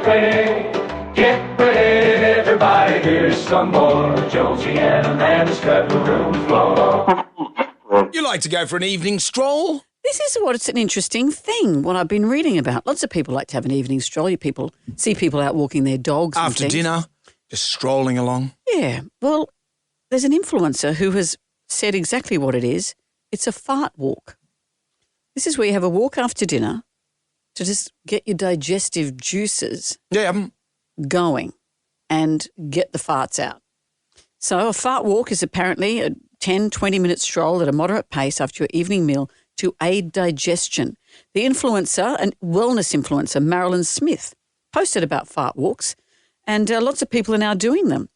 ready. Get ready, everybody, here's some more Jonesy and Amanda's cutting room floor. You like to go for an evening stroll? This is what's an interesting thing, what I've been reading about. Lots of people like to have an evening stroll. You people see people out walking their dogs and After things. dinner, just strolling along. Yeah. Well, there's an influencer who has said exactly what it is. It's a fart walk. This is where you have a walk after dinner to just get your digestive juices going and get the farts out. So a fart walk is apparently a 10, 20-minute stroll at a moderate pace after your evening meal to aid digestion. The influencer, a wellness influencer, Marilyn Smith, posted about fart walks, and lots of people are now doing them.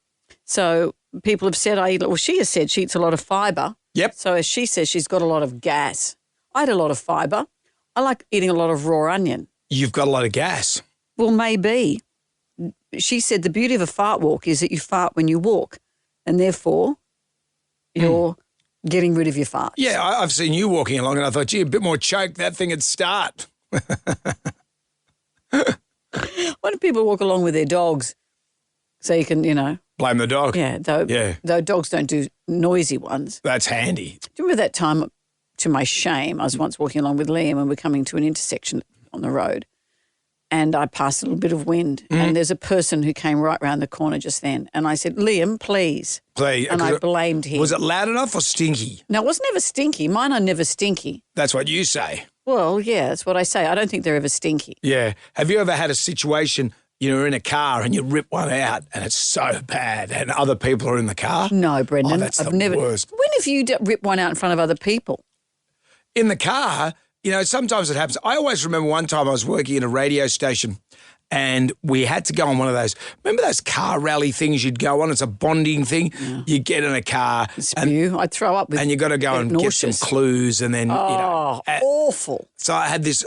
So people have said, she has said she eats a lot of fibre. Yep. So as she says, she's got a lot of gas. I eat a lot of fibre. I like eating a lot of raw onion. You've got a lot of gas. Well, maybe. She said the beauty of a fart walk is that you fart when you walk, and therefore you're getting rid of your farts. Yeah, I've seen you walking along and I thought, gee, a bit more choke, that thing would start. Why do people walk along with their dogs so you can, Blame the dog. Yeah, though dogs don't do noisy ones. That's handy. Do you remember that time, to my shame, I was once walking along with Liam and we're coming to an intersection on the road and I passed a little bit of wind and there's a person who came right round the corner just then and I said, Liam, please. And I blamed him. Was it loud enough or stinky? No, it was never stinky. Mine are never stinky. That's what you say. Well, yeah, that's what I say. I don't think they're ever stinky. Yeah. Have you ever had a situation, you're in a car and you rip one out and it's so bad and other people are in the car? No, Brendan. Oh, that's the worst. When have you ripped one out in front of other people? In the car, sometimes it happens. I always remember one time I was working at a radio station and we had to go on one of those, remember those car rally things you'd go on? It's a bonding thing. Yeah. You get in a car. I'd throw up with and you got to go and nauseous. Get some clues and then, awful. So I had this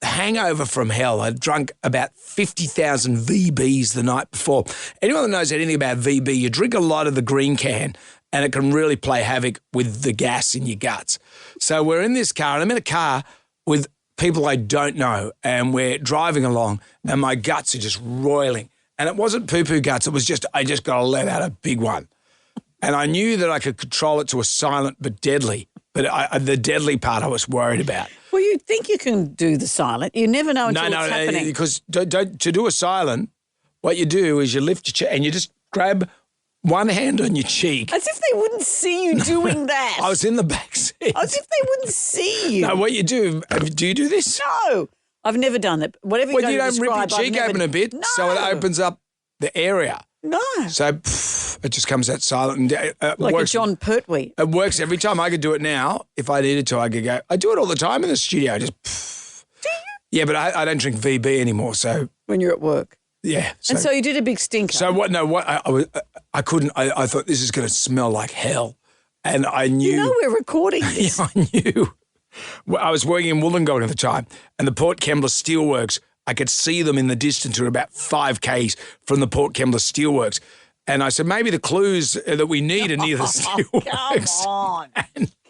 hangover from hell. I'd drunk about 50,000 VBs the night before. Anyone that knows anything about VB, you drink a lot of the green can and it can really play havoc with the gas in your guts. So we're in this car, and I'm in a car with people I don't know, and we're driving along, and my guts are just roiling. And it wasn't poo-poo guts. It was just, I just got to let out a big one. And I knew that I could control it to a silent but deadly. But the deadly part I was worried about. Well, you think you can do the silent. You never know until it's happening. No, because to do a silent, what you do is you lift your chair and you just grab one hand on your cheek. As if they wouldn't see you doing that. I was in the back seat. As if they wouldn't see you. No, what you do you do this? No, I've never done that. Whatever you don't rip your cheek open a bit so it opens up the area. No. So it just comes out silent. And like works. a John Pertwee. It works every time. I could do it now. If I needed to, I could go. I do it all the time in the studio. Do you? Yeah, but I don't drink VB anymore. So when you're at work. Yeah. And so you did a big stinker. So what? No, what? I couldn't. I thought this is going to smell like hell, and I knew. We're recording this. Yeah, I knew. I was working in Wollongong at the time, and the Port Kembla Steelworks. I could see them in the distance, or about 5 k's from the Port Kembla Steelworks, and I said maybe the clues that we need are near the steelworks.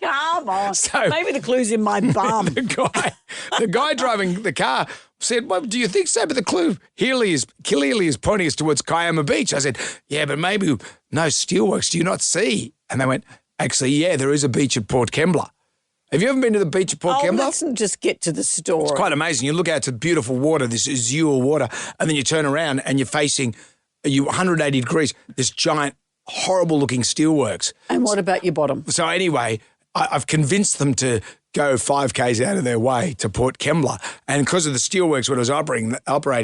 Come on. So maybe the clue's in my bum. the guy driving the car said, well, do you think so? But the clue clearly is pointing us towards Kiama Beach. I said, yeah, but maybe no steelworks. Do you not see? And they went, actually, yeah, there is a beach at Port Kembla. Have you ever been to the beach at Port Kembla? Let's just get to the story. It's quite amazing. You look out to beautiful water, this azure water, and then you turn around and you're facing 180 degrees, this giant, horrible-looking steelworks. And what about your bottom? So anyway, I've convinced them to go 5 k's out of their way to Port Kembla. And because of the steelworks when I was operating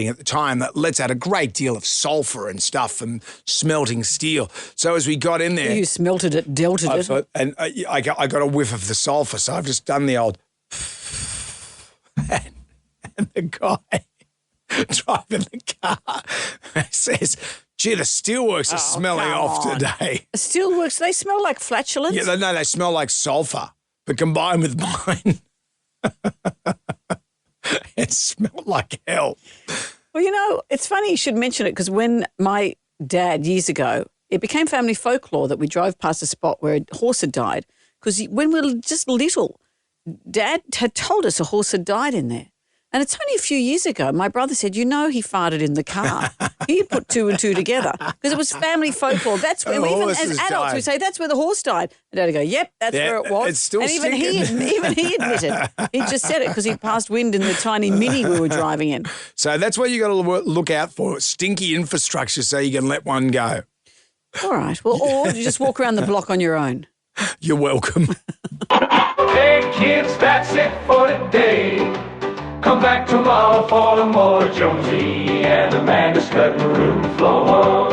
at the time, that lets out a great deal of sulphur and stuff from smelting steel. So as we got in there... You smelted it, delted it. And I got a whiff of the sulphur, so I've just done the old... and the guy driving the car says... Gee, the steelworks are smelling off today. The steelworks, they smell like flatulence? Yeah, no, they smell like sulphur, but combined with mine, it smelled like hell. Well, it's funny you should mention it because when my dad, years ago, it became family folklore that we drove past a spot where a horse had died because when we were just little, Dad had told us a horse had died in there. And it's only a few years ago, my brother said, he farted in the car. He put two and two together because it was family folklore. That's where, even as adults, we say, that's where the horse died. And Dad'd go, yep, that's where it was. It's still and even he admitted. He just said it because he passed wind in the tiny Mini we were driving in. So that's what you got to look out for, stinky infrastructure so you can let one go. All right. Well, or you just walk around the block on your own. You're welcome. Hey kids, that's it for today. Come back tomorrow for more Jonesy and Amanda's cutting room floor.